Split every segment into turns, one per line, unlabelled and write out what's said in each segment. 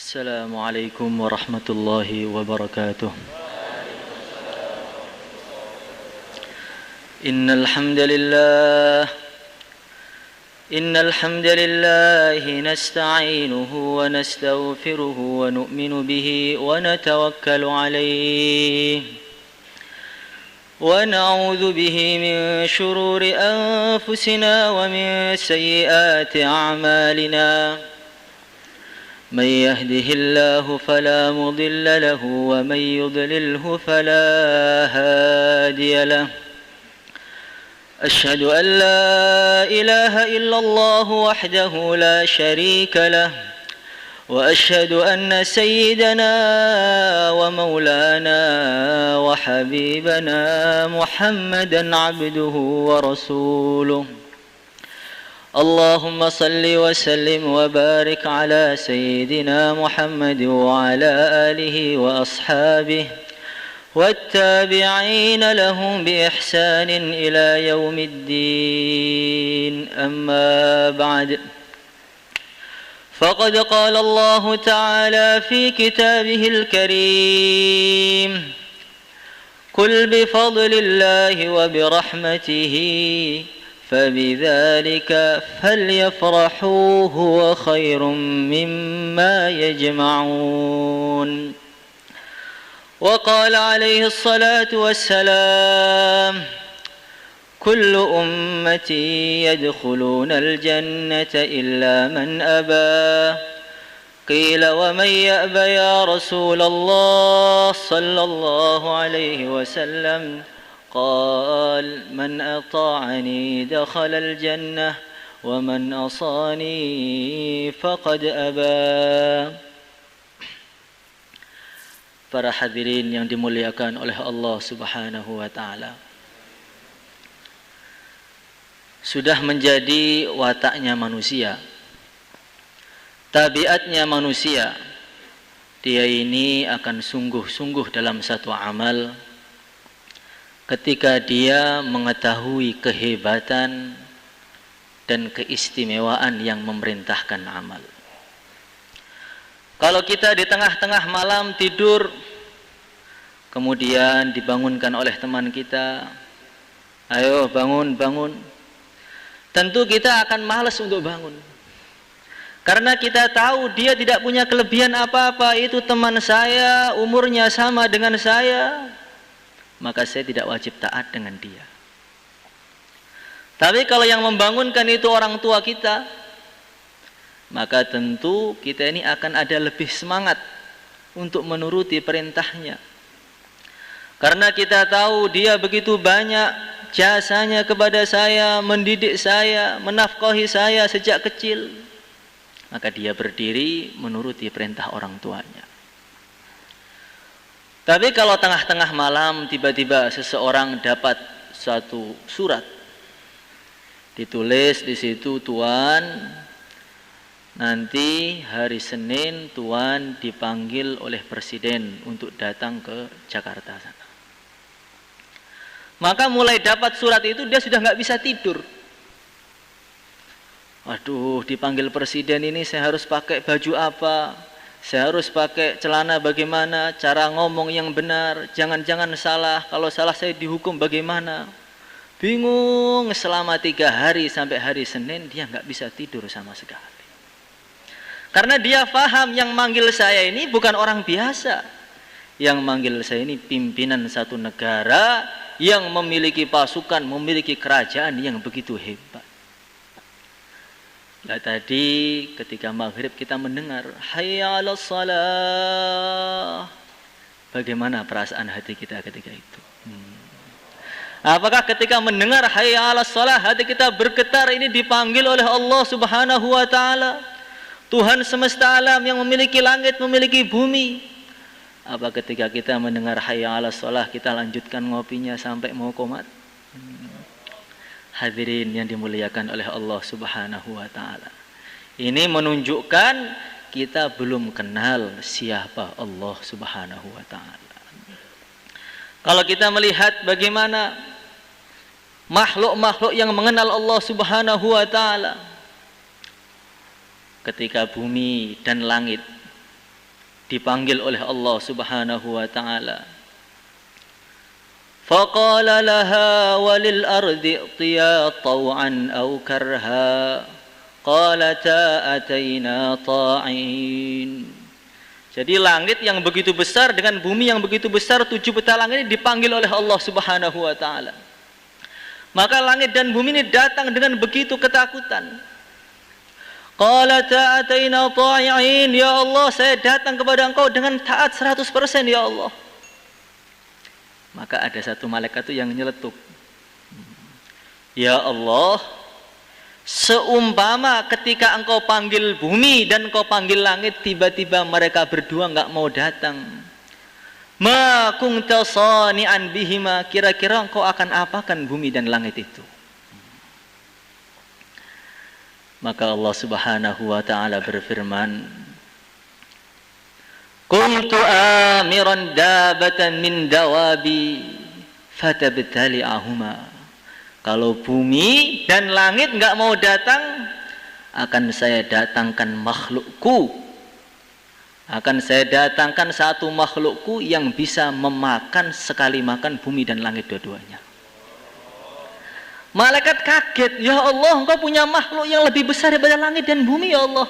السلام عليكم ورحمة الله وبركاته. إن الحمد لله نستعينه ونستغفره ونؤمن به ونتوكل عليه ونعوذ به من شرور أنفسنا ومن سيئات أعمالنا. من يهده الله فلا مضل له ومن يضلله فلا هادي له. أشهد أن لا إله إلا الله وحده لا شريك له وأشهد أن سيدنا ومولانا وحبيبنا محمدا عبده ورسوله. اللهم صل وسلم وبارك على سيدنا محمد وعلى آله وأصحابه والتابعين لهم بإحسان إلى يوم الدين. أما بعد، فقد قال الله تعالى في كتابه الكريم: قل بفضل الله وبرحمته فبذلك فليفرحوا هو خير مما يجمعون. وقال عليه الصلاة والسلام: كل أمتي يدخلون الجنة إلا من أبى. قيل ومن يأبى يا رسول الله صلى الله عليه وسلم؟ قال: من أطاعني دخل الجنة ومن عصاني فقد أبى. Para hadirin yang dimuliakan oleh Allah Subhanahu wa taala, sudah menjadi wataknya manusia, tabiatnya manusia, dia ini akan sungguh-sungguh dalam satu amal ketika dia mengetahui kehebatan dan keistimewaan yang memerintahkan amal. Kalau kita di tengah-tengah malam tidur, kemudian dibangunkan oleh teman kita, ayo bangun, bangun. Tentu kita akan malas untuk bangun. Karena kita tahu dia tidak punya kelebihan apa-apa, itu teman saya, umurnya sama dengan saya, maka saya tidak wajib taat dengan dia. Tapi kalau yang membangunkan itu orang tua kita, maka tentu kita ini akan ada lebih semangat untuk menuruti perintahnya. Karena kita tahu dia begitu banyak jasanya kepada saya, mendidik saya, menafkahi saya sejak kecil, maka dia berdiri menuruti perintah orang tuanya. Tapi kalau tengah-tengah malam tiba-tiba seseorang dapat satu surat, ditulis di situ, Tuan, nanti hari Senin Tuan dipanggil oleh Presiden untuk datang ke Jakarta sana. Maka mulai dapat surat itu dia sudah nggak bisa tidur. Waduh, dipanggil Presiden ini saya harus pakai baju apa? Saya harus pakai celana bagaimana? Cara ngomong yang benar, jangan-jangan salah. Kalau salah saya dihukum bagaimana? Bingung selama 3 hari sampai hari Senin dia nggak bisa tidur sama sekali. Karena dia faham yang manggil saya ini bukan orang biasa. Yang manggil saya ini pimpinan satu negara yang memiliki pasukan, memiliki kerajaan yang begitu hebat. Nah, tadi ketika maghrib kita mendengar hayya 'alas shalah. Bagaimana perasaan hati kita ketika itu? Apakah ketika mendengar hayya 'alas shalah hati kita bergetar, ini dipanggil oleh Allah Subhanahu wa taala, Tuhan semesta alam yang memiliki langit, memiliki bumi? Apa ketika kita mendengar hayya 'alas shalah kita lanjutkan ngopinya sampai mau qomat? Hadirin yang dimuliakan oleh Allah Subhanahu wa taala, ini menunjukkan kita belum kenal siapa Allah Subhanahu wa taala. Kalau kita melihat bagaimana makhluk-makhluk yang mengenal Allah Subhanahu wa taala, ketika bumi dan langit dipanggil oleh Allah Subhanahu wa taala. Faqala laha walil ardi itiya taw'an aw karha qalata ataina ta'in. Jadi langit yang begitu besar dengan bumi yang begitu besar, 7 peta langit ini dipanggil oleh Allah Subhanahu wa taala. Maka langit dan bumi ini datang dengan begitu ketakutan. Qalata ataina ta'in, ya Allah saya datang kepada Engkau dengan taat 100% ya Allah. Maka ada satu malaikat itu yang nyeletuk. Ya Allah, seumpama ketika Engkau panggil bumi dan Engkau panggil langit, tiba-tiba mereka berdua enggak mau datang. Ma kunta sani'an bihima, kira-kira Engkau akan apakan bumi dan langit itu? Maka Allah Subhanahu wa taala berfirman, kuntu amiran dabatan min dawabi fatabtali'ahuma. Kalau bumi dan langit enggak mau datang, akan saya datangkan makhlukku. Akan saya datangkan satu makhlukku yang bisa memakan sekali makan bumi dan langit dua-duanya. Malaikat kaget, ya Allah, Engkau punya makhluk yang lebih besar daripada langit dan bumi ya Allah.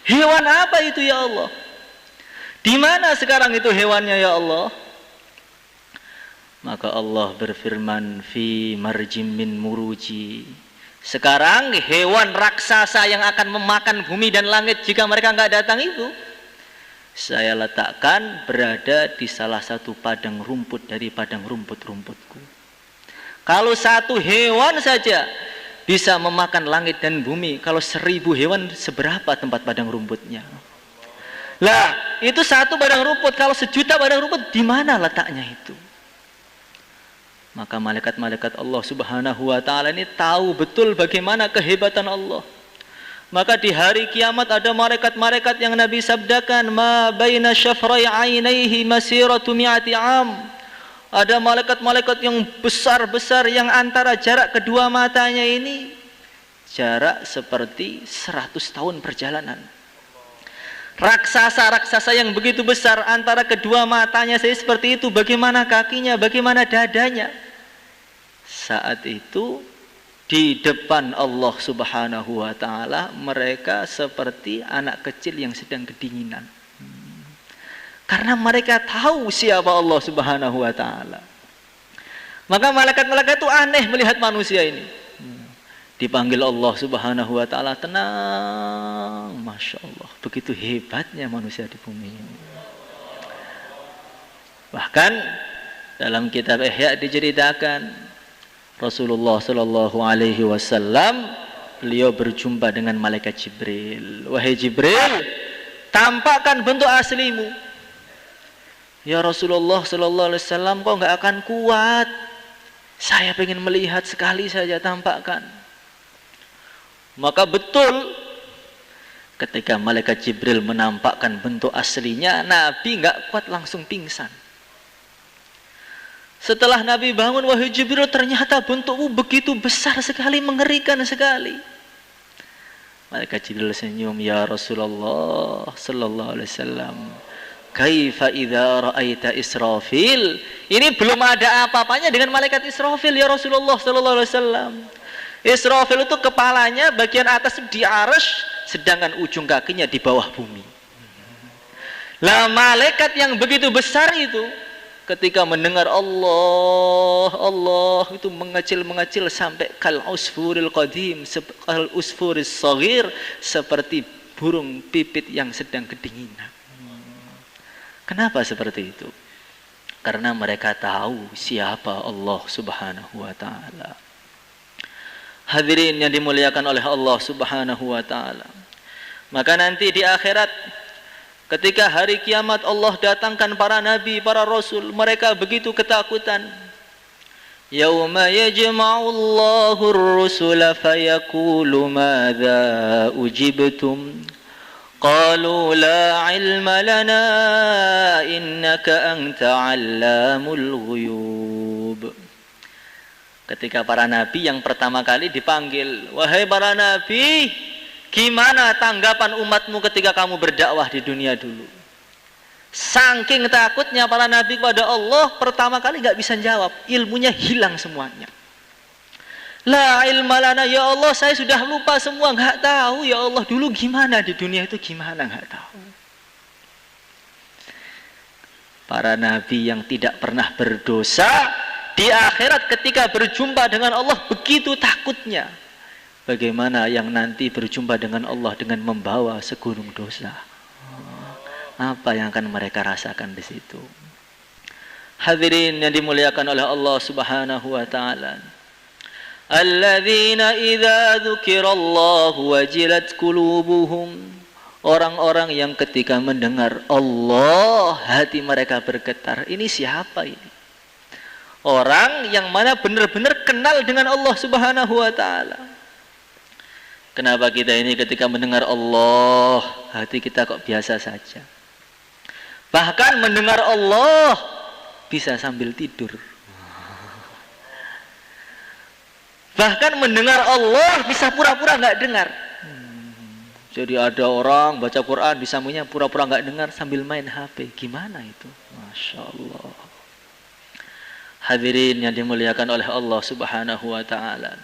Hewan apa itu ya Allah? Di mana sekarang itu hewannya ya Allah? Maka Allah berfirman, fi marjim min muruji. Sekarang hewan raksasa yang akan memakan bumi dan langit jika mereka enggak datang itu, saya letakkan berada di salah satu padang rumput dari padang rumput-rumputku. Kalau satu hewan saja bisa memakan langit dan bumi, kalau 1000 hewan seberapa tempat padang rumputnya? Lah, itu satu padang rumput, kalau 1.000.000 padang rumput di mana letaknya itu? Maka malaikat-malaikat Allah Subhanahu wa taala ini tahu betul bagaimana kehebatan Allah. Maka di hari kiamat ada malaikat-malaikat yang Nabi sabdakan, ma baina syafrai ainaihi masiratu mi'ati am. Ada malaikat-malaikat yang besar-besar yang antara jarak kedua matanya ini jarak seperti 100 tahun perjalanan. Raksasa-raksasa yang begitu besar antara kedua matanya saya seperti itu, bagaimana kakinya, bagaimana dadanya. Saat itu di depan Allah Subhanahu wa taala mereka seperti anak kecil yang sedang kedinginan. Karena mereka tahu siapa Allah Subhanahu wa taala. Maka malaikat-malaikat itu aneh melihat manusia ini. Dipanggil Allah Subhanahu wa taala, tenang, Masya Allah, begitu hebatnya manusia di bumi ini. Bahkan dalam kitab Ihya diceritakan Rasulullah sallallahu alaihi wasallam beliau berjumpa dengan malaikat Jibril. Wahai Jibril, tampakkan bentuk aslimu. Ya Rasulullah sallallahu alaihi wasallam, kok enggak akan kuat? Saya ingin melihat sekali saja, tampakkan. Maka betul ketika malaikat Jibril menampakkan bentuk aslinya, Nabi enggak kuat langsung pingsan. Setelah Nabi bangun, wahai Jibril, ternyata bentukmu begitu besar sekali, mengerikan sekali. Malaikat Jibril senyum, ya Rasulullah sallallahu alaihi wasallam, kaifa idza ra'aita Israfil? Ini belum ada apa-apanya dengan malaikat Israfil ya Rasulullah sallallahu alaihi wasallam. Israfil itu kepalanya bagian atas di arsy, sedangkan ujung kakinya di bawah bumi. Lah malaikat yang begitu besar itu ketika mendengar Allah itu mengecil-mengecil sampai kal usfuril qadim, kal usfuris shaghir, seperti burung pipit yang sedang kedinginan. Kenapa seperti itu? Karena mereka tahu siapa Allah Subhanahu wa taala. Hadirin yang dimuliakan oleh Allah Subhanahu wa taala. Maka nanti di akhirat ketika hari kiamat Allah datangkan para nabi, para rasul, mereka begitu ketakutan. Yauma yajma'u Allahu ar-rusula fayaqulu madza ujibtum? Qalu la ilma lana innaka anta 'allamul ghuyub. Ketika para nabi yang pertama kali dipanggil, wahai para nabi, gimana tanggapan umatmu ketika kamu berdakwah di dunia dulu? Saking takutnya para nabi kepada Allah, pertama kali nggak bisa jawab, ilmunya hilang semuanya. La ilma lana, ya Allah saya sudah lupa semua, nggak tahu ya Allah dulu gimana di dunia itu, gimana nggak tahu. Para nabi yang tidak pernah berdosa di akhirat ketika berjumpa dengan Allah begitu takutnya. Bagaimana yang nanti berjumpa dengan Allah dengan membawa segunung dosa? Apa yang akan mereka rasakan di situ? Hadirin yang dimuliakan oleh Allah Subhanahu wa taala. Alladzina idza dzukirallahu wajilat qulubuhum. Orang-orang yang ketika mendengar Allah hati mereka bergetar. Ini siapa ini? Orang yang mana benar-benar kenal dengan Allah Subhanahu wa taala. Kenapa kita ini ketika mendengar Allah hati kita kok biasa saja? Bahkan mendengar Allah bisa sambil tidur. Bahkan mendengar Allah bisa pura-pura nggak dengar. Jadi ada orang baca Quran disambungnya pura-pura nggak dengar sambil main HP. Gimana itu? Masya Allah. Hadirin yang dimuliakan oleh Allah Subhanahu wa taala.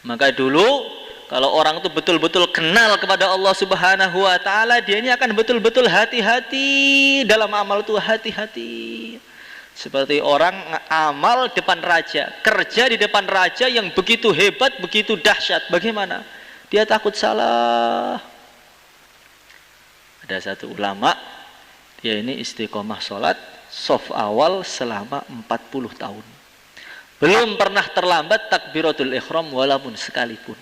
Maka dulu kalau orang itu betul-betul kenal kepada Allah Subhanahu wa taala, dia ini akan betul-betul hati-hati dalam amal itu, hati-hati. Seperti orang amal depan raja, kerja di depan raja yang begitu hebat, begitu dahsyat. Bagaimana? Dia takut salah. Ada satu ulama, dia ini istiqomah sholat shaf awal selama 40 tahun. Belum pernah terlambat takbiratul ihram walaupun sekalipun.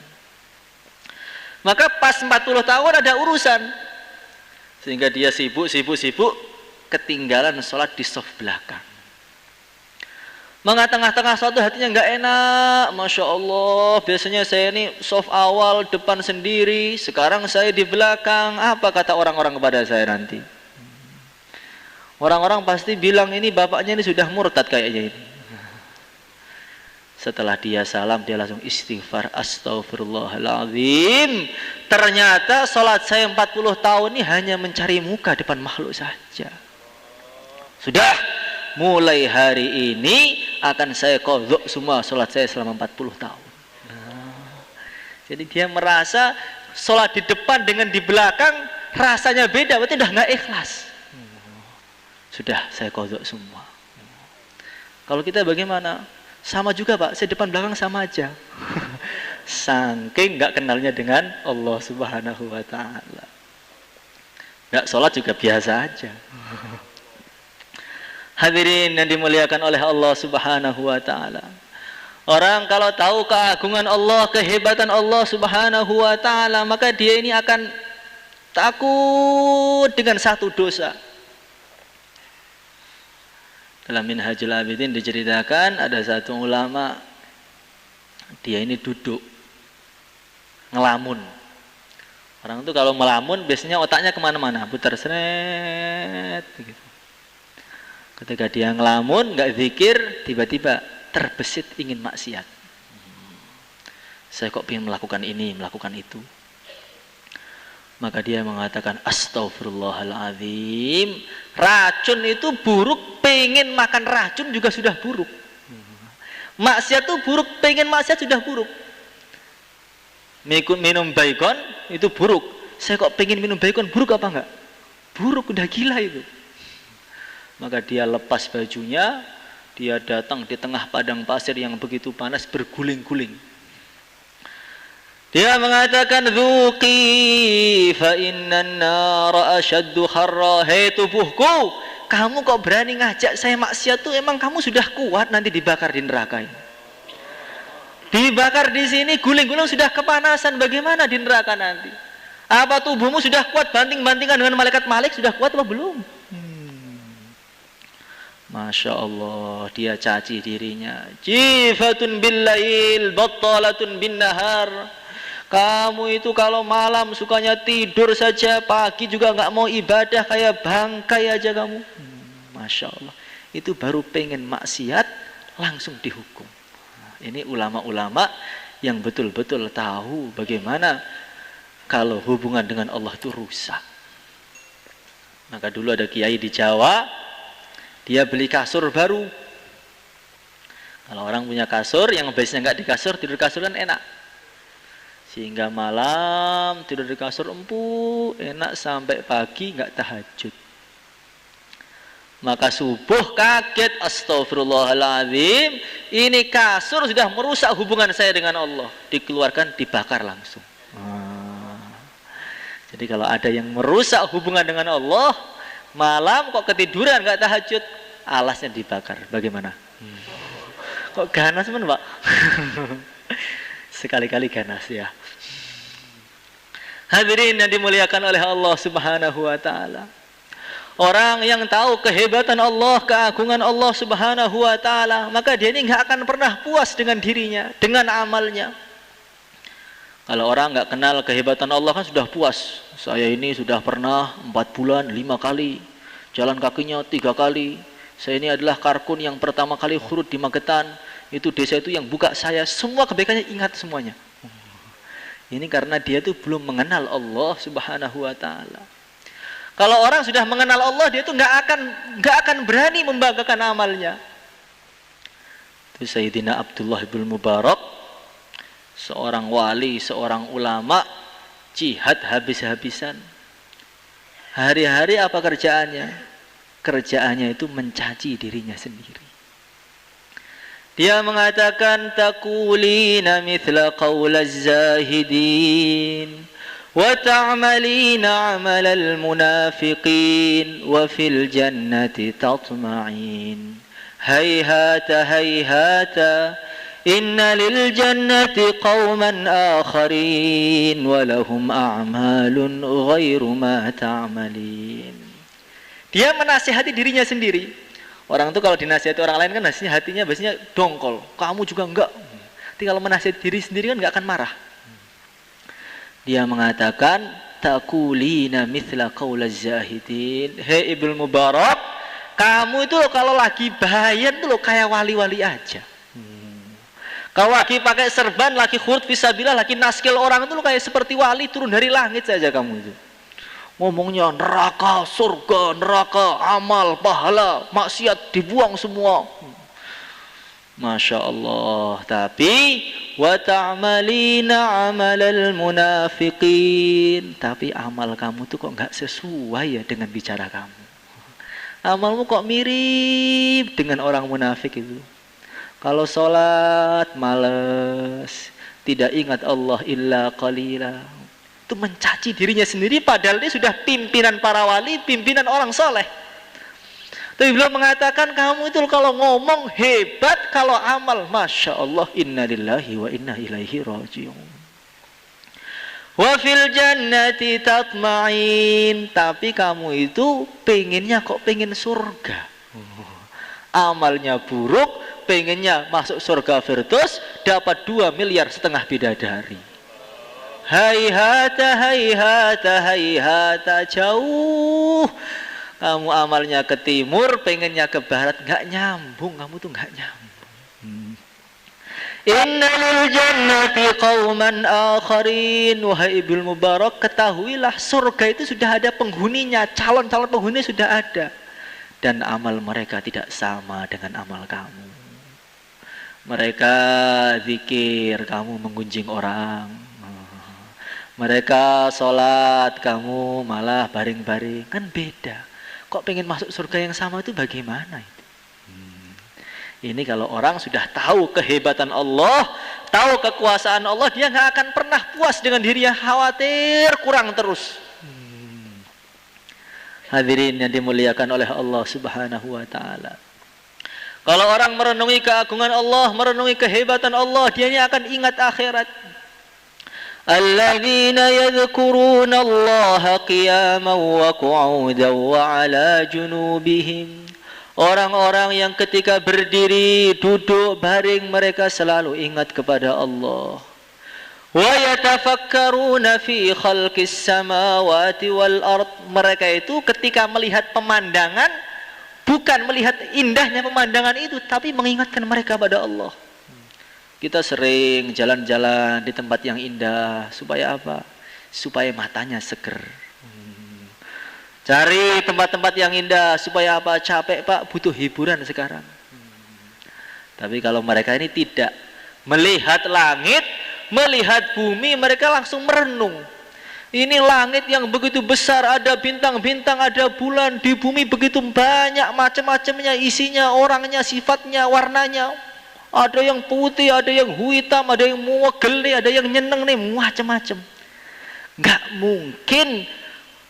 Maka pas 40 tahun ada urusan. Sehingga dia sibuk ketinggalan sholat di shaf belakang. Maka tengah-tengah suatu hatinya nggak enak. Masya Allah, biasanya saya ini shaf awal depan sendiri, sekarang saya di belakang. Apa kata orang-orang kepada saya nanti? Orang-orang pasti bilang ini bapaknya ini sudah murtad kayaknya ini. Setelah dia salam, dia langsung istighfar, astaghfirullahaladzim. Ternyata sholat saya 40 tahun ini hanya mencari muka depan makhluk saja. Sudah, mulai hari ini akan saya qadha semua sholat saya selama 40 tahun. Jadi dia merasa sholat di depan dengan di belakang rasanya beda, berarti udah nggak ikhlas. Sudah, saya qadha semua. Kalau kita bagaimana? Sama juga Pak, saya depan belakang sama aja. Saking nggak kenalnya dengan Allah Subhanahu wa taala. Nggak sholat juga biasa aja. Hadirin yang dimuliakan oleh Allah Subhanahu wa taala. Orang kalau tahu keagungan Allah, kehebatan Allah Subhanahu wa taala, maka dia ini akan takut dengan satu dosa. Dalam Minhajul Abidin diceritakan ada satu ulama, dia ini duduk ngelamun. Orang itu kalau melamun biasanya otaknya kemana-mana, putar seret gitu. Ketika dia ngelamun nggak zikir, tiba-tiba terbesit ingin maksiat. Saya kok ingin melakukan ini, melakukan itu. Maka dia mengatakan astaghfirullahaladzim. Racun itu buruk, pengen makan racun juga sudah buruk. Maksiat itu buruk, pengen maksiat sudah buruk. Minum baygon itu buruk. Saya kok pengen minum baygon, buruk apa enggak? Buruk, udah gila itu. Maka dia lepas bajunya, dia datang di tengah padang pasir yang begitu panas, berguling-guling. Dia mengatakan dzuqi fa innan nara asyaddu harra. Hei tubuhku, kamu kok berani ngajak saya maksiat tuh, emang kamu sudah kuat nanti dibakar di neraka ini. Dibakar di sini guling-guling sudah kepanasan, bagaimana di neraka nanti? Apa tubuhmu sudah kuat banting-bantingan dengan malaikat Malik, sudah kuat apa belum? Masya Allah, dia caci dirinya. Jifatun billail, battalatun bin nahar. Kamu itu kalau malam sukanya tidur saja, pagi juga nggak mau ibadah, kayak bangkai aja kamu. Masya Allah, itu baru pengen maksiat langsung dihukum. Ini ulama-ulama yang betul-betul tahu bagaimana kalau hubungan dengan Allah itu rusak. Maka dulu ada kiai di Jawa, dia beli kasur baru. Kalau orang punya kasur, yang biasanya nggak di kasur, tidur di kasur kan enak. Sehingga malam tidur di kasur empuk, enak sampai pagi nggak tahajud. Maka subuh kaget, astagfirullahaladzim, ini kasur sudah merusak hubungan saya dengan Allah. Dikeluarkan, dibakar langsung. Jadi kalau ada yang merusak hubungan dengan Allah, malam kok ketiduran nggak tahajud, alasnya dibakar. Bagaimana? Kok ganas men Pak? Sekali-kali ganas ya. Hadirin yang dimuliakan oleh Allah Subhanahu wa taala. Orang yang tahu kehebatan Allah, keagungan Allah Subhanahu wa taala, maka dia ini nggak akan pernah puas dengan dirinya, dengan amalnya. Kalau orang nggak kenal kehebatan Allah kan sudah puas. Saya ini sudah pernah 4 bulan 5 kali, jalan kakinya 3 kali. Saya ini adalah karkun yang pertama kali khurut di Magetan. Itu desa itu yang buka saya. Semua kebaikannya ingat semuanya. Ini karena dia itu belum mengenal Allah Subhanahu wa taala. Kalau orang sudah mengenal Allah, dia itu nggak akan berani membanggakan amalnya. Itu Sayyidina Abdullah bin Mubarak, seorang wali, seorang ulama, jihad habis-habisan. Hari-hari apa kerjaannya? Kerjaannya itu mencaci dirinya sendiri. Dia mengatakan, taqulina mithla qaulaz zahidin wa ta'malina 'amalal munafiqin wa fil jannati tatma'in. Hayhata hayhata inna lil jannati qauman akharin wa lahum a'malun ghairu ma ta'malin. Dia menasihati dirinya sendiri. Orang itu kalau dinasihati orang lain kan hatinya biasanya dongkol. Kamu juga enggak. Tapi kalau menasihati diri sendiri kan enggak akan marah. Dia mengatakan, taqulina mithla qaulaz zahidin. Hei Ibnu Mubarak, kamu itu kalau lagi bahaya itu kayak wali-wali aja. Kalau lagi pakai serban, lagi khurut fisabilillah, lagi naskil orang itu kayak seperti wali turun dari langit saja kamu itu. Ngomongnya neraka, surga, neraka, amal, pahala, maksiat dibuang semua. Masya Allah. Tapi wa ta'malina 'amalal munafiqin. Tapi amal kamu tuh kok nggak sesuai ya dengan bicara kamu. Amalmu kok mirip dengan orang munafik itu. Kalau sholat males, tidak ingat Allah illa qalila. Itu mencaci dirinya sendiri padahal dia sudah pimpinan para wali, pimpinan orang soleh. Tapi beliau mengatakan, kamu itu kalau ngomong hebat, kalau amal Masya Allah, inna lillahi wa inna ilaihi raji'un. Wa fil jannati tatma'in. Tapi kamu itu pengennya kok pengen surga. Amalnya buruk, pengennya masuk surga Firdaus, dapat 2,5 miliar bidadari. Hayhata hayhata hayhata, jauh. Kamu amalnya ke timur, pengennya ke barat, nggak nyambung. Kamu tuh nggak nyambung. Innal jannati qauman akharin. Wahai Ibnu Mubarak, ketahuilah surga itu sudah ada penghuninya, calon-calon penghuni sudah ada. Dan amal mereka tidak sama dengan amal kamu. Mereka zikir, kamu menggunjing orang. Mereka sholat, kamu malah baring-baring. Kan beda. Kok pengen masuk surga yang sama itu bagaimana itu? Ini kalau orang sudah tahu kehebatan Allah, tahu kekuasaan Allah, dia nggak akan pernah puas dengan dirinya, khawatir kurang terus. Hadirin yang dimuliakan oleh Allah Subhanahu wa taala. Kalau orang merenungi keagungan Allah, merenungi kehebatan Allah, dia akan ingat akhirat. Alladzina yadhkuruna Allah qiyaman wa qu'udan wa 'ala junubihim. Orang-orang yang ketika berdiri, duduk, baring, mereka selalu ingat kepada Allah. Wa yatafakkaruna fi khalqis samawati wal ard. Mereka itu ketika melihat pemandangan, bukan melihat indahnya pemandangan itu, tapi mengingatkan mereka pada Allah. Kita sering jalan-jalan di tempat yang indah supaya apa? Supaya matanya seger. Cari tempat-tempat yang indah supaya apa? Capek Pak, butuh hiburan sekarang. Tapi kalau mereka ini tidak melihat langit, melihat bumi, mereka langsung merenung. Ini langit yang begitu besar, ada bintang-bintang, ada bulan, di bumi begitu banyak macam-macamnya isinya, orangnya, sifatnya, warnanya. Ada yang putih, ada yang hitam, ada yang muegel nih, ada yang nyeneng nih, macam-macam. Gak mungkin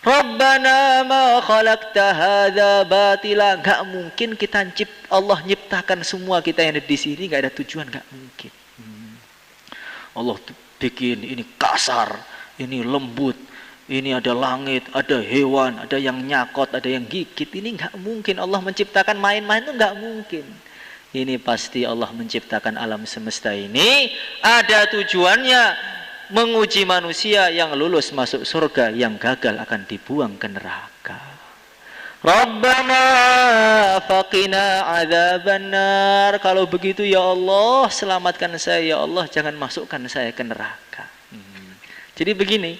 Rabbana ma khalaqta hadza batila, enggak mungkin Allah nyiptakan semua kita yang ada di sini enggak ada tujuan, enggak mungkin. Allah bikin ini kasar, ini lembut, ini ada langit, ada hewan, ada yang nyakot, ada yang gigit. Ini enggak mungkin Allah menciptakan main-main, itu enggak mungkin. Ini pasti Allah menciptakan alam semesta ini ada tujuannya, menguji manusia, yang lulus masuk surga, yang gagal akan dibuang ke neraka. Rabbana faqina adzabannar. Kalau begitu ya Allah, selamatkan saya ya Allah, jangan masukkan saya ke neraka. Jadi begini,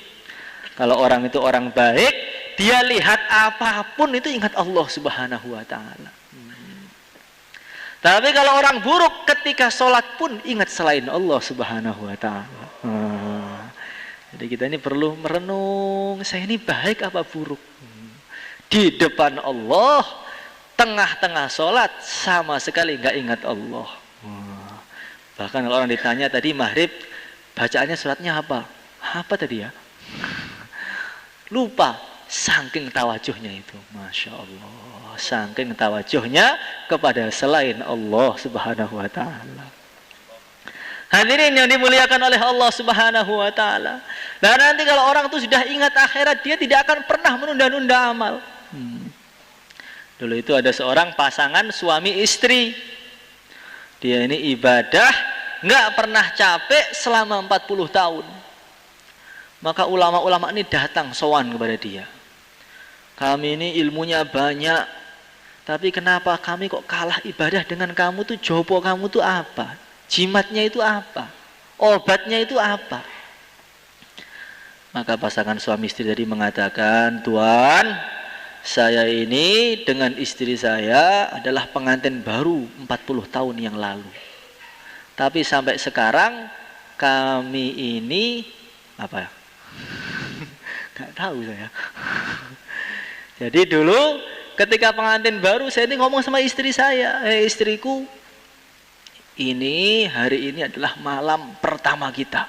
kalau orang itu orang baik, dia lihat apapun itu ingat Allah Subhanahu wa taala. Tapi kalau orang buruk, ketika sholat pun ingat selain Allah Subhanahu wa taala. Jadi kita ini perlu merenung, saya ini baik apa buruk. Di depan Allah, tengah-tengah sholat, sama sekali nggak ingat Allah. Bahkan kalau orang ditanya tadi maghrib, bacaannya sholatnya apa? Apa tadi ya? Lupa, saking tawajuhnya itu. Masya Allah, saking tawajuhnya kepada selain Allah Subhanahu wa ta'ala. Hadirin yang dimuliakan oleh Allah Subhanahu wa ta'ala. Dan nanti kalau orang itu sudah ingat akhirat, dia tidak akan pernah menunda-nunda amal. Dulu itu ada seorang pasangan suami istri. Dia ini ibadah nggak pernah capek selama 40 tahun. Maka ulama-ulama ini datang sowan kepada dia. Kami ini ilmunya banyak, tapi kenapa kami kok kalah ibadah dengan kamu tuh? Jopo kamu tuh apa? Jimatnya itu apa? Obatnya itu apa? Maka pasangan suami istri tadi mengatakan, Tuan, saya ini dengan istri saya adalah pengantin baru 40 tahun yang lalu. Tapi sampai sekarang kami ini apa ya? Gak tahu saya. Jadi dulu ketika pengantin baru, saya ini ngomong sama istri saya, istriku, ini hari ini adalah malam pertama kita,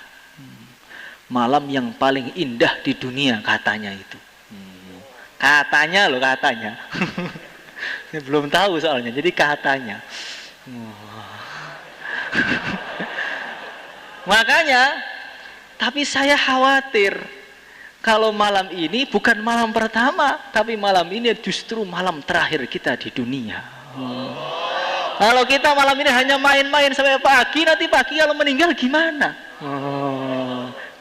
malam yang paling indah di dunia katanya itu. Katanya loh, katanya. Saya belum tahu soalnya, jadi katanya. Makanya, tapi saya khawatir kalau malam ini bukan malam pertama, tapi malam ini justru malam terakhir kita di dunia. Kalau kita malam ini hanya main-main sampai pagi, nanti pagi kalau meninggal gimana?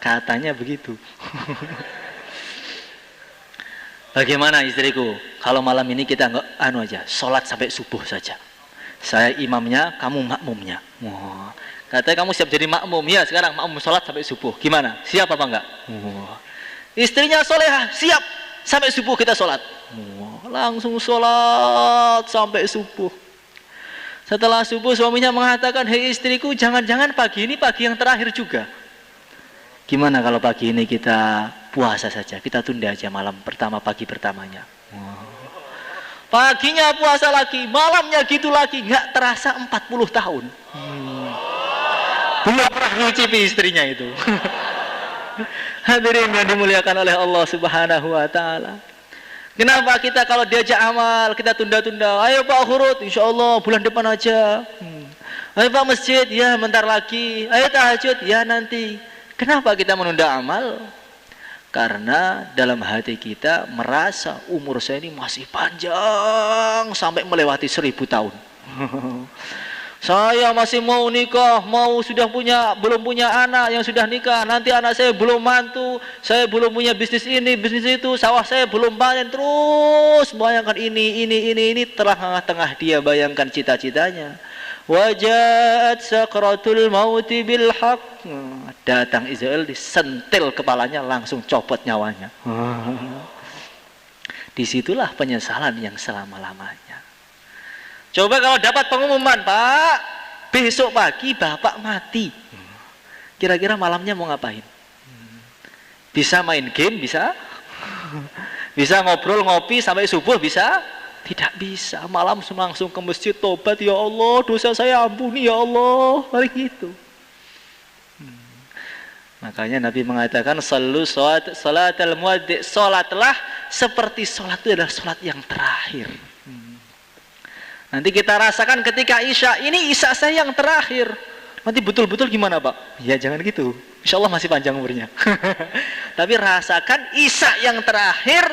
Katanya begitu. Bagaimana istriku? Kalau malam ini kita nggak aja, sholat sampai subuh saja. Saya imamnya, kamu makmumnya. Katanya kamu siap jadi makmum, ya sekarang makmum sholat sampai subuh. Gimana? Siap apa enggak? Istrinya solehah, siap sampai subuh kita sholat. Langsung sholat sampai subuh. Setelah subuh suaminya mengatakan, hei istriku, jangan-jangan pagi ini pagi yang terakhir juga. Gimana kalau pagi ini kita puasa saja, kita tunda aja malam pertama, pagi pertamanya. Paginya puasa lagi, malamnya gitu lagi, nggak terasa 40 tahun. Belum pernah nyicipi istrinya itu. Hadirin yang dimuliakan oleh Allah Subhanahu wa ta'ala. Kenapa kita kalau diajak amal kita tunda-tunda? Ayo Pak Khurut, insya Allah bulan depan aja. Ayo Pak masjid, ya bentar lagi. Ayo tahajud, ya nanti. Kenapa kita menunda amal? Karena dalam hati kita merasa umur saya ini masih panjang sampai melewati 1000 tahun. Saya masih mau nikah, belum punya anak yang sudah nikah, nanti anak saya belum mantu, saya belum punya bisnis ini, bisnis itu, sawah saya belum panen, terus bayangkan ini, tengah-tengah dia bayangkan cita-citanya. Wajat sakratul mauti bil haq. Datang Israel, disentil kepalanya, langsung copot nyawanya. Disitulah penyesalan yang selama-lamanya. Coba kalau dapat pengumuman, Pak, besok pagi Bapak mati. Kira-kira malamnya mau ngapain? Bisa main game, bisa? Bisa ngobrol, ngopi sampai subuh, bisa? Tidak bisa. Malam langsung ke masjid, tobat, ya Allah, dosa saya ampuni, ya Allah. Mari gitu. Makanya Nabi mengatakan, Sallu salatal muaddi', salatlah seperti salat itu adalah salat yang terakhir. Nanti kita rasakan ketika Isya, ini Isya saya yang terakhir. Nanti betul-betul gimana, Pak? Ya jangan gitu, insya Allah masih panjang umurnya. Tapi rasakan Isya yang terakhir,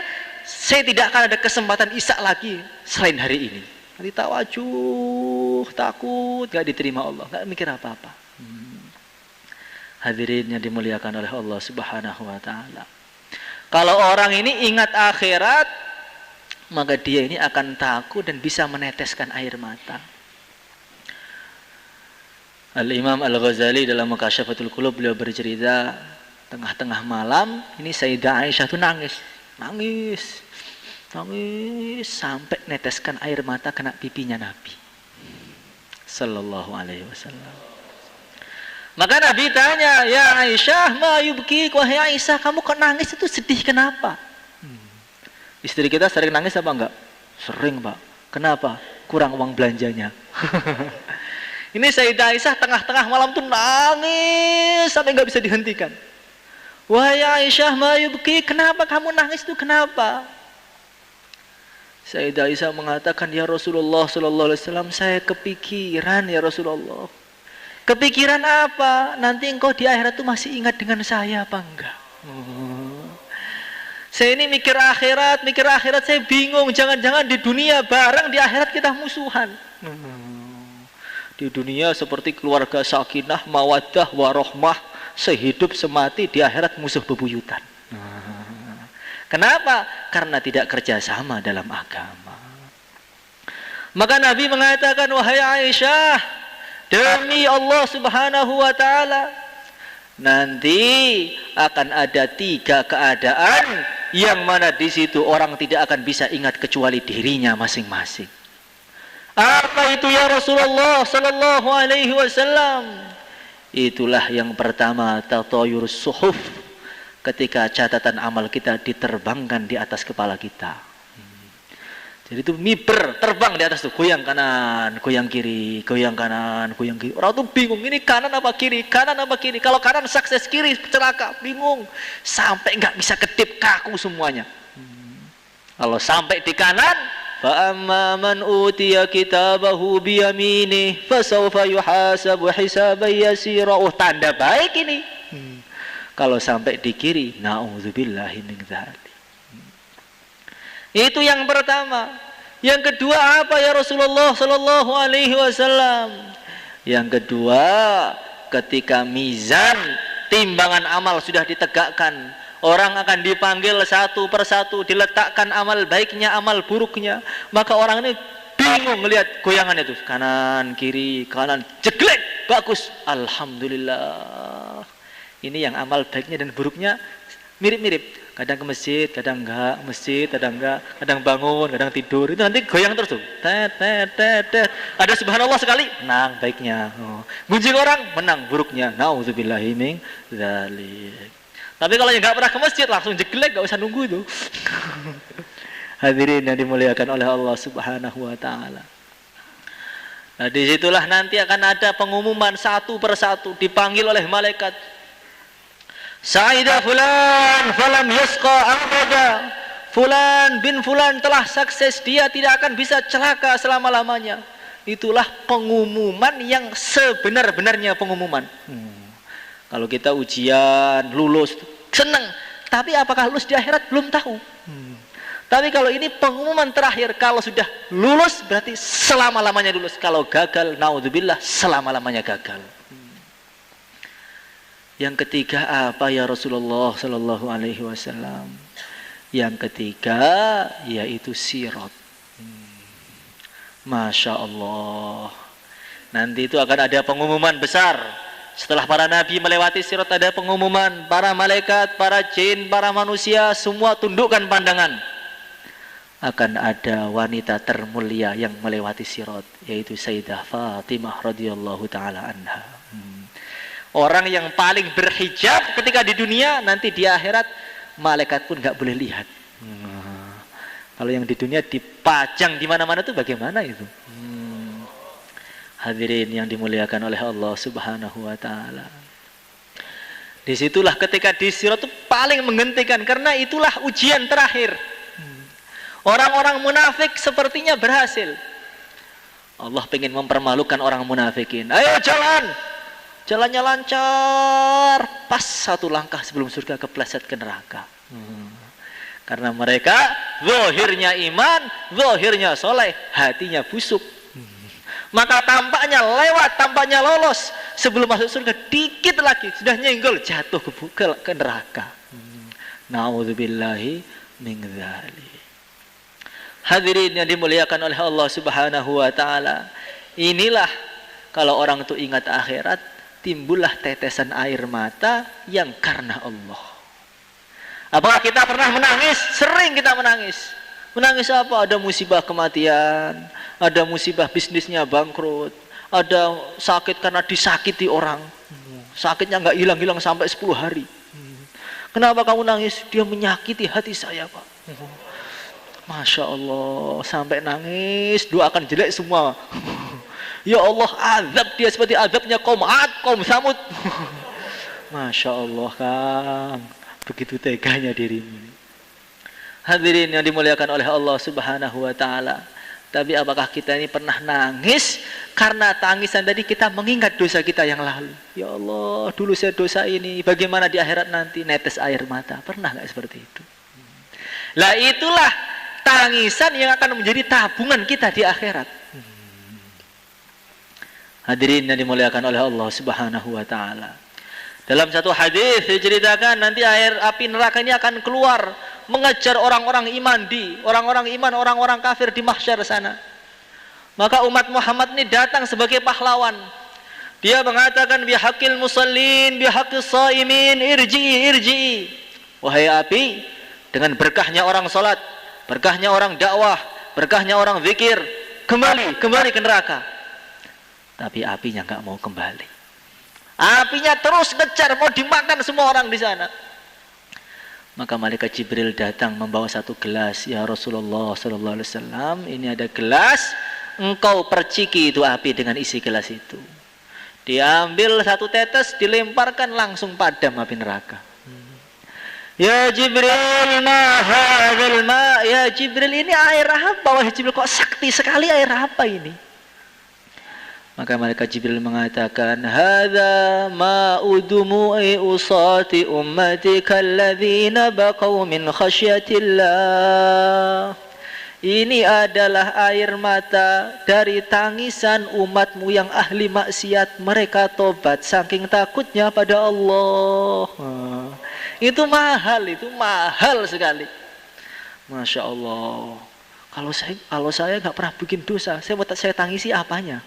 saya tidak akan ada kesempatan Isya lagi selain hari ini. Nanti tawajuh, takut, gak diterima Allah, gak mikir apa-apa. Hadirin yang dimuliakan oleh Allah Subhanahu wa ta'ala. Kalau orang ini ingat akhirat, maka dia ini akan takut dan bisa meneteskan air mata. Al-Imam Al-Ghazali dalam Mukasyafatul Qulub beliau bercerita, tengah-tengah malam ini Sayyidah Aisyah tuh nangis sampai neteskan air mata kena pipinya Nabi sallallahu alaihi wasallam. Maka Nabi tanya, "Ya Aisyah, ma yubki, wahai Aisyah, kamu kok nangis itu sedih kenapa?" Istri kita sering nangis apa enggak? Sering, Pak. Kenapa? Kurang uang belanjanya. Ini Sayyidah Aisyah tengah-tengah malam tuh nangis sampai enggak bisa dihentikan. Wahai Aisyah, ma yubki, kenapa kamu nangis itu kenapa? Sayyidah Aisyah mengatakan, ya Rasulullah sallallahu alaihi wasallam, saya kepikiran ya Rasulullah. Kepikiran apa? Nanti engkau di akhirat tuh masih ingat dengan saya apa enggak? Saya ini mikir akhirat, saya bingung. Jangan-jangan di dunia bareng, di akhirat kita musuhan. Di dunia seperti keluarga sakinah, mawaddah, warohmah, sehidup semati, di akhirat musuh bebuyutan. Kenapa? Karena tidak kerjasama dalam agama. Maka Nabi mengatakan, wahai Aisyah, demi Allah Subhanahu wa ta'ala, nanti akan ada 3 keadaan yang mana di situ orang tidak akan bisa ingat kecuali dirinya masing-masing. Apa itu ya Rasulullah sallallahu alaihi wasallam? Itulah yang pertama, tatayurus suhuf, ketika catatan amal kita diterbangkan di atas kepala kita. Jadi itu miber, terbang di atas tuh, goyang kanan, goyang kiri, goyang kanan, goyang kiri. Orang tuh bingung, ini kanan apa kiri, kanan apa kiri. Kalau kanan sukses, kiri celaka, bingung. Sampai nggak bisa kedip, kaku semuanya. Kalau sampai di kanan, فَأَمَّا مَنْ أُوتِيَ كِتَابَهُ بِيَمِينِهِ فَسَوْفَ يُحَاسَبُ حِسَابًا يَسِيرًا. Oh, tanda baik ini. Kalau sampai di kiri, na'udzubillahi min dzalik. Itu yang pertama. Yang kedua apa ya Rasulullah sallallahu alaihi wasallam? Yang kedua, ketika mizan timbangan amal sudah ditegakkan, orang akan dipanggil satu persatu, diletakkan amal baiknya, amal buruknya. Maka orang ini bingung melihat goyangannya itu, kanan kiri, kanan, jeglek, bagus, alhamdulillah. Ini yang amal baiknya dan buruknya mirip-mirip. Kadang ke masjid, kadang enggak, masjid, kadang enggak, kadang bangun, kadang tidur. Itu nanti goyang terus tuh. Ada subhanallah sekali, menang baiknya. Gunjing orang, menang buruknya. Nauzubillahi min dzalik. Tapi kalau yang enggak pernah ke masjid, langsung jeglek, enggak usah nunggu itu. Hadirin yang dimuliakan oleh Allah Subhanahu wa taala. Nah, disitulah nanti akan ada pengumuman satu persatu, dipanggil oleh malaikat. Sa'idah fulan falam yasqa abada. Fulan bin fulan telah sukses, dia tidak akan bisa celaka selama-lamanya. Itulah pengumuman yang sebenar-benarnya pengumuman. Kalau kita ujian, lulus, senang. Tapi apakah lulus di akhirat? Belum tahu. Tapi kalau ini pengumuman terakhir, kalau sudah lulus berarti selama-lamanya lulus. Kalau gagal, naudzubillah, selama-lamanya gagal. Yang ketiga apa ya Rasulullah sallallahu alaihi wasallam? Yang ketiga yaitu sirat. Masya Allah. Nanti itu akan ada pengumuman besar. Setelah para nabi melewati sirat, ada pengumuman. Para malaikat, para jin, para manusia, semua tundukkan pandangan. akan ada wanita termulia yang melewati sirat, yaitu Sayyidah Fatimah radhiyallahu taala anha. Orang yang paling berhijab ketika di dunia, nanti di akhirat malaikat pun nggak boleh lihat. Kalau yang di dunia dipajang di mana-mana itu bagaimana itu? Hadirin yang dimuliakan oleh Allah Subhanahu wa taala. Disitulah ketika di sirat itu paling menghentikan, karena itulah ujian terakhir. Orang-orang munafik sepertinya berhasil. Allah pengen mempermalukan orang munafikin. Ayo jalan. Jalannya lancar. Pas satu langkah sebelum surga kepleset ke neraka. Karena mereka zahirnya iman, zahirnya soleh, hatinya busuk. Maka tampaknya lewat, tampaknya lolos. Sebelum masuk surga dikit lagi sudah nyenggol, jatuh ke neraka. Na'udzubillahi min dzalik. Hadirin yang dimuliakan oleh Allah Subhanahu wa taala. Inilah kalau orang itu ingat akhirat, timbullah tetesan air mata yang karena Allah. Apakah kita pernah menangis? Sering kita menangis. Menangis apa? Ada musibah kematian, ada musibah bisnisnya bangkrut, ada sakit karena disakiti orang. Sakitnya nggak hilang-hilang sampai 10 hari. Kenapa kamu nangis? Dia menyakiti hati saya, Pak. Masya Allah, sampai nangis, doakan jelek semua. Ya Allah, azab dia seperti azabnya kaum Ad, kaum Samud. Masya Allah, Kang, begitu teganya dirimu. Hadirin yang dimuliakan oleh Allah Subhanahu wa taala. Tapi apakah kita ini pernah nangis karena tangisan tadi kita mengingat dosa kita yang lalu? Ya Allah, dulu saya dosa ini, bagaimana di akhirat nanti? Netes air mata. Pernah nggak seperti itu? Lah itulah tangisan yang akan menjadi tabungan kita di akhirat. Hadirin yang dimuliakan oleh Allah Subhanahu wa taala. Dalam satu hadis diceritakan nanti air api neraka ini akan keluar mengejar orang-orang iman orang-orang kafir di mahsyar sana. Maka umat Muhammad ini datang sebagai pahlawan. Dia mengatakan bihaqqil musallin, bihaqqis shaimin, irji'i. Wahai api, dengan berkahnya orang salat, berkahnya orang dakwah, berkahnya orang zikir, kembali ke neraka. Tapi apinya nggak mau kembali. Apinya terus ngejar, mau dimakan semua orang di sana. Maka malaikat Jibril datang membawa satu gelas. Ya Rasulullah sallallahu alaihi wasallam, ini ada gelas, engkau perciki itu api dengan isi gelas itu. Diambil satu tetes, dilemparkan, langsung padam api neraka. Ya Jibril, ma hadzal ma? Ya Jibril, ini air apa? Wahai Jibril, kok sakti sekali, air apa ini? Maka malaikat Jibril mengatakan, hadza ma'u dumu'i usati ummatika alladzina baqaw min khasyatillah. Ini adalah air mata dari tangisan umatmu yang ahli maksiat, mereka tobat saking takutnya pada Allah. Itu mahal sekali. Masya Allah. Kalau saya nggak pernah bikin dosa, saya tangisi apanya?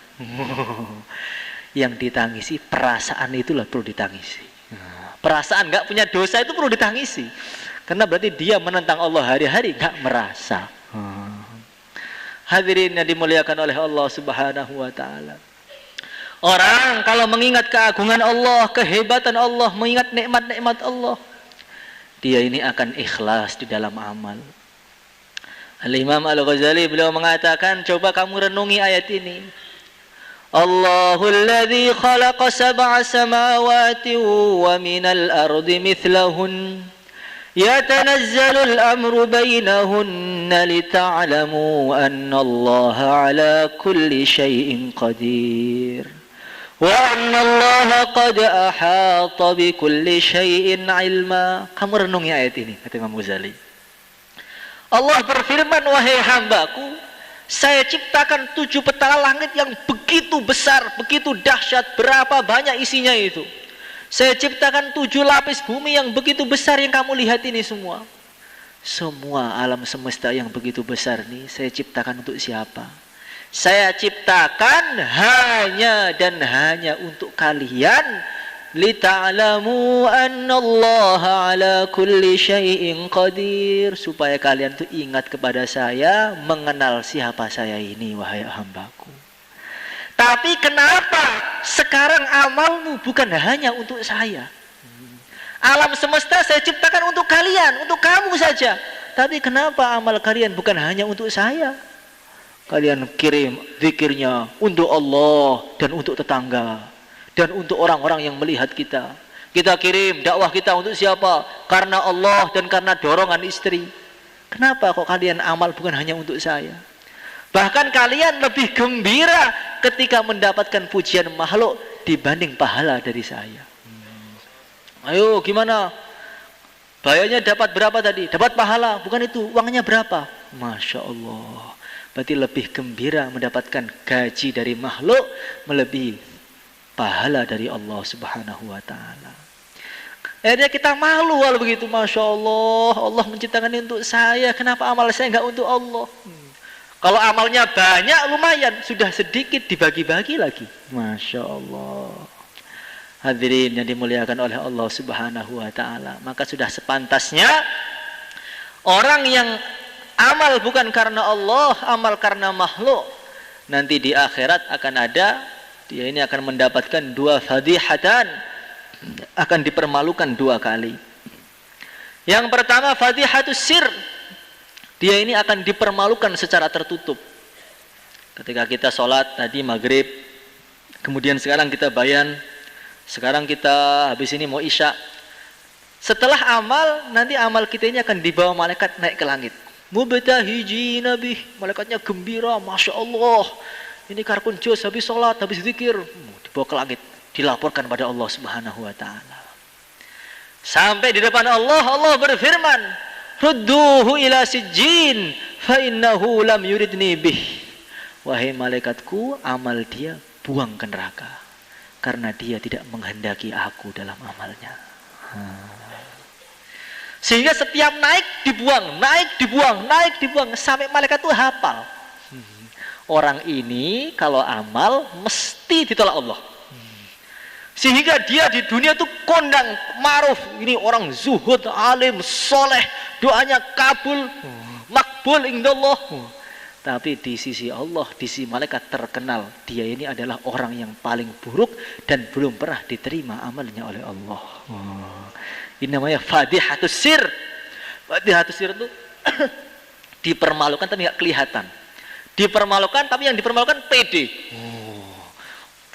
Yang ditangisi perasaan, itulah perlu ditangisi. Perasaan nggak punya dosa itu perlu ditangisi, karena berarti dia menentang Allah hari-hari nggak merasa. Hadirin yang dimuliakan oleh Allah Subhanahu wa taala. Orang kalau mengingat keagungan Allah, kehebatan Allah, mengingat nikmat-nikmat Allah, dia ini akan ikhlas di dalam amal. Al-Imam Al-Ghazali beliau mengatakan, coba kamu renungi ayat ini. Allahul ladzi khalaqa sab'a samawati wa minal ardi mithlahun yatanazzalu al-amru bainahunna lita'lamu anna Allah ala kulli syai'in qadir wa anna Allah qad ahata bi kulli syai'in ilma. Kamu renungi ayat ini, kata Imam Ghazali. Allah berfirman, wahai hambaku, saya ciptakan 7 petala langit yang begitu besar, begitu dahsyat, berapa banyak isinya itu. Saya ciptakan 7 lapis bumi yang begitu besar yang kamu lihat ini semua. Semua alam semesta yang begitu besar ini saya ciptakan untuk siapa? Saya ciptakan hanya dan hanya untuk kalian lita'lamu annallaha ala kulli syai'in qadir, supaya kalian tuh ingat kepada saya, mengenal siapa saya ini, wahai hambaku. Tapi kenapa sekarang amalmu bukan hanya untuk saya? Alam semesta saya ciptakan untuk kalian, untuk kamu saja. Tapi kenapa amal kalian bukan hanya untuk saya? Kalian kirim zikirnya untuk Allah dan untuk tetangga dan untuk orang-orang yang melihat kita. Kita kirim dakwah kita untuk siapa? Karena Allah dan karena dorongan istri. Kenapa kok kalian amal bukan hanya untuk saya? Bahkan kalian lebih gembira ketika mendapatkan pujian makhluk dibanding pahala dari saya. Ayo gimana? Bayarnya dapat berapa tadi? Dapat pahala, bukan itu. Uangnya berapa? Masya Allah. Berarti lebih gembira mendapatkan gaji dari makhluk melebihi pahala dari Allah Subhanahu wa ta'ala. Akhirnya kita malu kalau begitu. Masya Allah, Allah menciptakan ini untuk saya, kenapa amal saya enggak untuk Allah? Kalau amalnya banyak lumayan, sudah sedikit dibagi-bagi lagi. Masya Allah. Hadirin yang dimuliakan oleh Allah Subhanahu wa ta'ala, maka sudah sepantasnya orang yang amal bukan karena Allah, amal karena makhluk, nanti di akhirat akan ada, dia ini akan mendapatkan dua fadihatan, akan dipermalukan dua kali. Yang pertama fadihatus sir, dia ini akan dipermalukan secara tertutup. Ketika kita sholat tadi maghrib, kemudian sekarang kita bayan, sekarang kita habis ini mau isya. Setelah amal, nanti amal kita ini akan dibawa malaikat naik ke langit. Mubtahiji nabi, malaikatnya gembira, masya Allah. Ini karpun jos habis sholat, habis zikir, dibawa ke langit, dilaporkan pada Allah Subhanahu wa ta'ala. Sampai di depan Allah, Allah berfirman, rudduhu ila sijjin fa innahu lam yuridni bih. Wahai malaikatku, amal dia buang ke neraka karena dia tidak menghendaki aku dalam amalnya. Sehingga setiap naik dibuang, naik dibuang, naik dibuang, sampai malaikat itu hafal. Orang ini kalau amal mesti ditolak Allah. Sehingga dia di dunia itu kondang, ma'ruf, ini orang zuhud, alim, soleh, doanya kabul, makbul indallah. Tapi di sisi Allah, di sisi malaikat terkenal, dia ini adalah orang yang paling buruk dan belum pernah diterima amalnya oleh Allah. Ini namanya fadihatus sir. Fadihatus sir itu dipermalukan tapi nggak kelihatan. Dipermalukan tapi yang dipermalukan pede.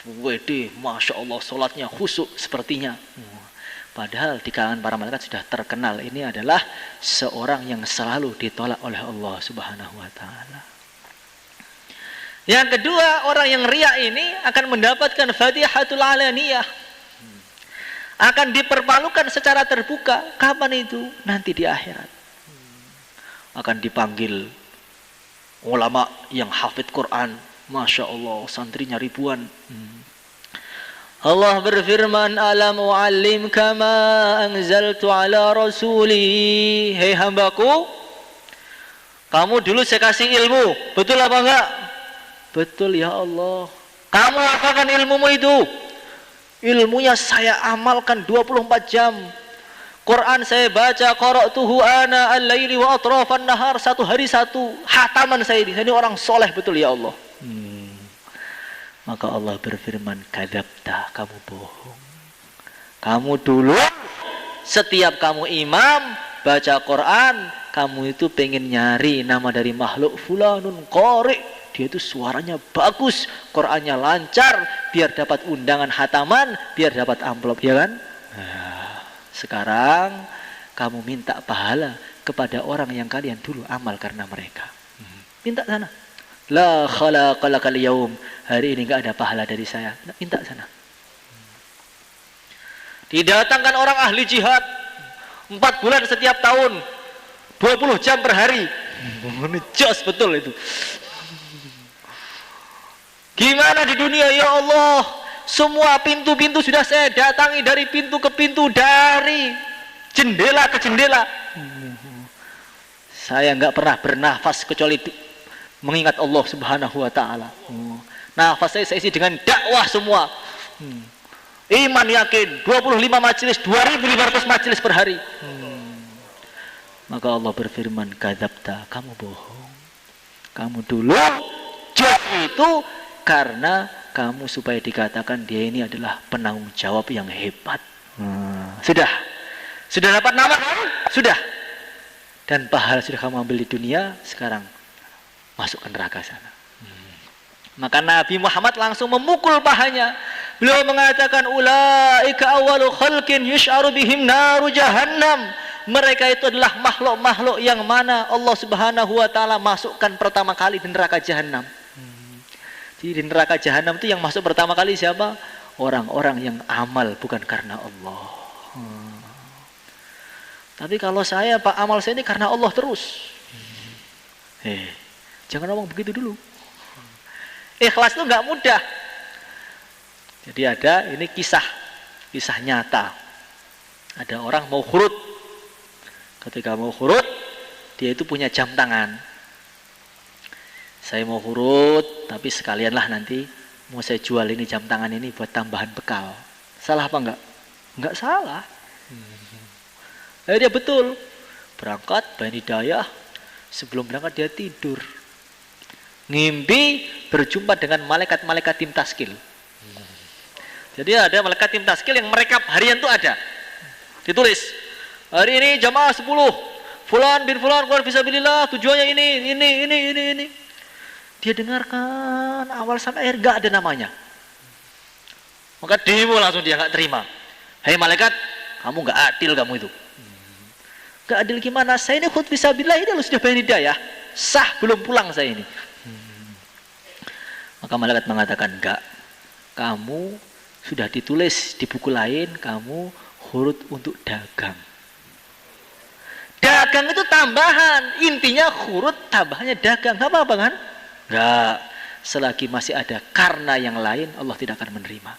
Pede, masya Allah, sholatnya khusyuk sepertinya. Padahal di kalangan para malaikat sudah terkenal ini adalah seorang yang selalu ditolak oleh Allah Subhanahu wa ta'ala. Yang kedua, orang yang riya ini akan mendapatkan fadihatul alaniyah. Akan dipermalukan secara terbuka. Kapan itu? Nanti di akhirat. Akan dipanggil ulama yang hafidh Quran, masya Allah, santrinya ribuan. Allah berfirman, alam u'allimka ma anzaltu ala rasuli. Hei hambaku, kamu dulu saya kasih ilmu, betul apa enggak? Betul ya Allah. Kamu apakan ilmumu itu? Ilmunya saya amalkan 24 jam. Quran saya baca, qara'tuhu ana al-laili wa atrafan nahar, satu hari satu hataman saya ini. Ini orang soleh betul ya Allah. Maka Allah berfirman, kadzabta, kamu bohong. Kamu dulu setiap kamu imam baca Quran, kamu itu pengen nyari nama dari makhluk fulanun qari. Dia itu suaranya bagus, Qurannya lancar, biar dapat undangan hataman, biar dapat amplop, ya kan? Nah, sekarang kamu minta pahala kepada orang yang kalian dulu amal karena mereka. Minta sana. La khalaqa lakal yaum. Hari ini enggak ada pahala dari saya. Minta sana. Didatangkan orang ahli jihad 4 bulan setiap tahun, 20 jam per hari. Ini jos betul itu. Gimana di dunia ya Allah? Semua pintu-pintu sudah saya datangi, dari pintu ke pintu, dari jendela ke jendela. Saya enggak pernah bernafas kecuali mengingat Allah Subhanahu wa ta'ala. Nafas saya isi dengan dakwah semua. Iman yakin 25 majelis, 2500 majelis per hari. Maka Allah berfirman, kadzabta, kamu bohong. Kamu dulu job itu karena kamu supaya dikatakan dia ini adalah penanggung jawab yang hebat. Sudah dapat nama kamu? Sudah. Dan pahala sudah kamu ambil di dunia, sekarang masuk ke neraka sana. Maka Nabi Muhammad langsung memukul pahanya. Beliau mengatakan, ulaika awwalu khalqin yush'aru bihim naru jahannam. Mereka itu adalah makhluk-makhluk yang mana Allah Subhanahu wa taala masukkan pertama kali di neraka jahanam. Jadi di neraka jahanam itu yang masuk pertama kali siapa? Orang-orang yang amal bukan karena Allah. Tapi kalau saya, Pak, amal saya ini karena Allah terus. Jangan ngomong begitu dulu. Ikhlas itu nggak mudah. Jadi ada ini kisah nyata. Ada orang mau khurut. Ketika mau khurut, dia itu punya jam tangan. Saya mau khurut, tapi sekalianlah nanti mau saya jual ini jam tangan ini buat tambahan bekal. Salah apa enggak? Enggak salah. Dia betul. Berangkat, Bayan Hidayah. Sebelum berangkat dia tidur. Ngimpi berjumpa dengan malaikat-malaikat tim taskil. Jadi ada malaikat tim taskil yang merekap harian itu ada. Ditulis. Hari ini jamaah 10. Fulan bin Fulan keluar fisabilillah, tujuannya ini. Dia dengarkan awal sampai akhir enggak ada namanya. Maka demo langsung dia enggak terima. Hei malaikat, kamu enggak adil kamu itu. Enggak adil gimana? Saya ini khut fisabilillah ini sudah Bayan Hidayah. Sah belum pulang saya ini. Maka malaikat mengatakan enggak. Kamu sudah ditulis di buku lain, kamu khurut untuk dagang. Dagang itu tambahan, intinya khurut tambahannya dagang, nggak apa-apa kan? Nggak, selagi masih ada karena yang lain, Allah tidak akan menerima.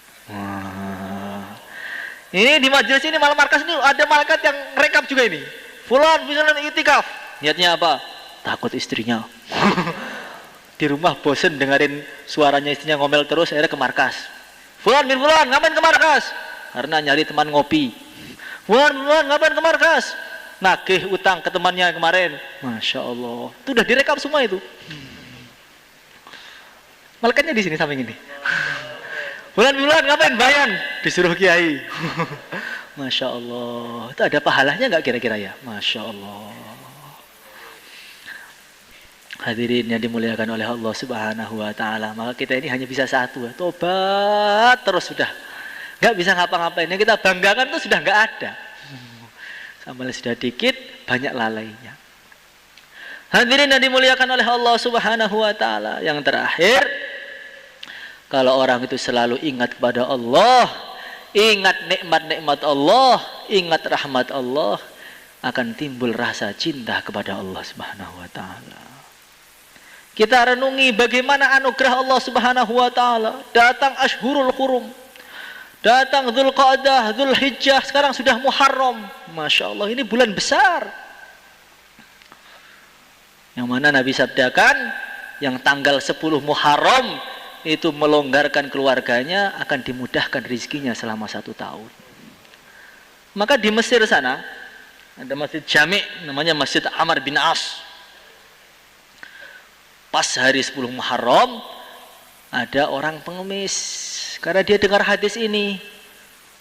Ini di majelis ini malam markas ini ada malaikat yang rekap juga ini. Fulan misalnya itikaf, niatnya apa? Takut istrinya. Di rumah bosen dengerin suaranya istrinya ngomel terus, akhirnya ke markas. Fulan bin Fulan ngapain ke markas? Karena nyari teman ngopi. Fulan bin Fulan ngapain ke markas? Nagih utang ke temannya kemarin. Masya Allah, itu udah direkap semua itu. Malaikatnya di sini samping ini. Bulan ngapain bayan? Disuruh kiai. Masya Allah, itu ada pahalanya nggak kira-kira ya? Masya Allah. Hadirin yang dimuliakan oleh Allah Subhanahu wa taala. Maka kita ini hanya bisa satu, tobat terus sudah. Nggak bisa ngapa-ngapain. Yang kita banggakan itu sudah nggak ada. Amal sudah dikit, banyak lalainya. Hadirin yang dimuliakan oleh Allah Subhanahu wa taala. Yang terakhir, kalau orang itu selalu ingat kepada Allah, ingat nikmat-nikmat Allah, ingat rahmat Allah, akan timbul rasa cinta kepada Allah Subhanahu wa taala. Kita renungi bagaimana anugerah Allah Subhanahu wa taala. Datang Ashhurul Hurum. Datang Dzulqa'dah, Dzulhijjah, sekarang sudah Muharram. Masya Allah, ini bulan besar. Yang mana Nabi sabdakan, yang tanggal 10 Muharram itu melonggarkan keluarganya, akan dimudahkan rezekinya selama 1 tahun. Maka di Mesir sana, ada masjid jami' namanya Masjid Amr bin As. Pas hari 10 Muharram, ada orang pengemis. Karena dia dengar hadis ini,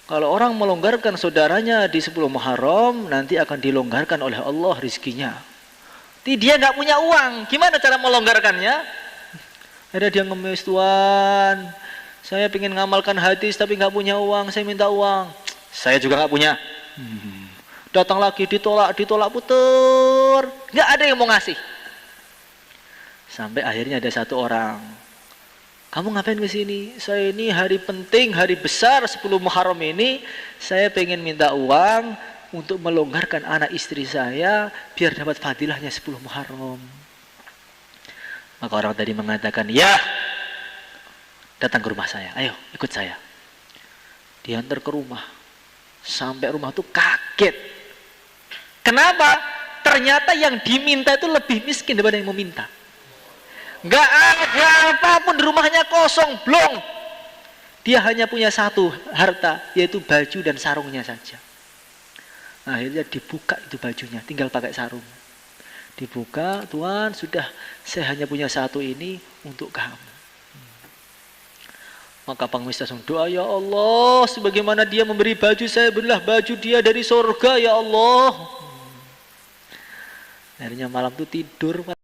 kalau orang melonggarkan saudaranya di 10 Muharram, nanti akan dilonggarkan oleh Allah rizkinya. Dia nggak punya uang, gimana cara melonggarkannya? Ada dia ngemis, Tuhan, saya ingin ngamalkan hadis tapi nggak punya uang, saya minta uang. Saya juga nggak punya. Datang lagi, ditolak puter, nggak ada yang mau ngasih. Sampai akhirnya ada satu orang. Kamu ngapain ke sini? Saya ini hari penting, hari besar 10 Muharram ini, saya pengen minta uang untuk melonggarkan anak istri saya biar dapat fadilahnya 10 Muharram. Maka orang tadi mengatakan, ya, datang ke rumah saya, ayo ikut saya. Diantar ke rumah. Sampai rumah tuh kaget. Kenapa? Ternyata yang diminta itu lebih miskin daripada yang meminta. Gak ada apapun di rumahnya, kosong, blong. Dia hanya punya satu harta, yaitu baju dan sarungnya saja. Akhirnya dibuka itu bajunya, tinggal pakai sarung. Dibuka, Tuhan sudah, saya hanya punya satu ini untuk kamu. Maka pengemis langsung doa, ya Allah, sebagaimana dia memberi baju saya, berilah baju dia dari surga, ya Allah. Akhirnya malam itu tidur.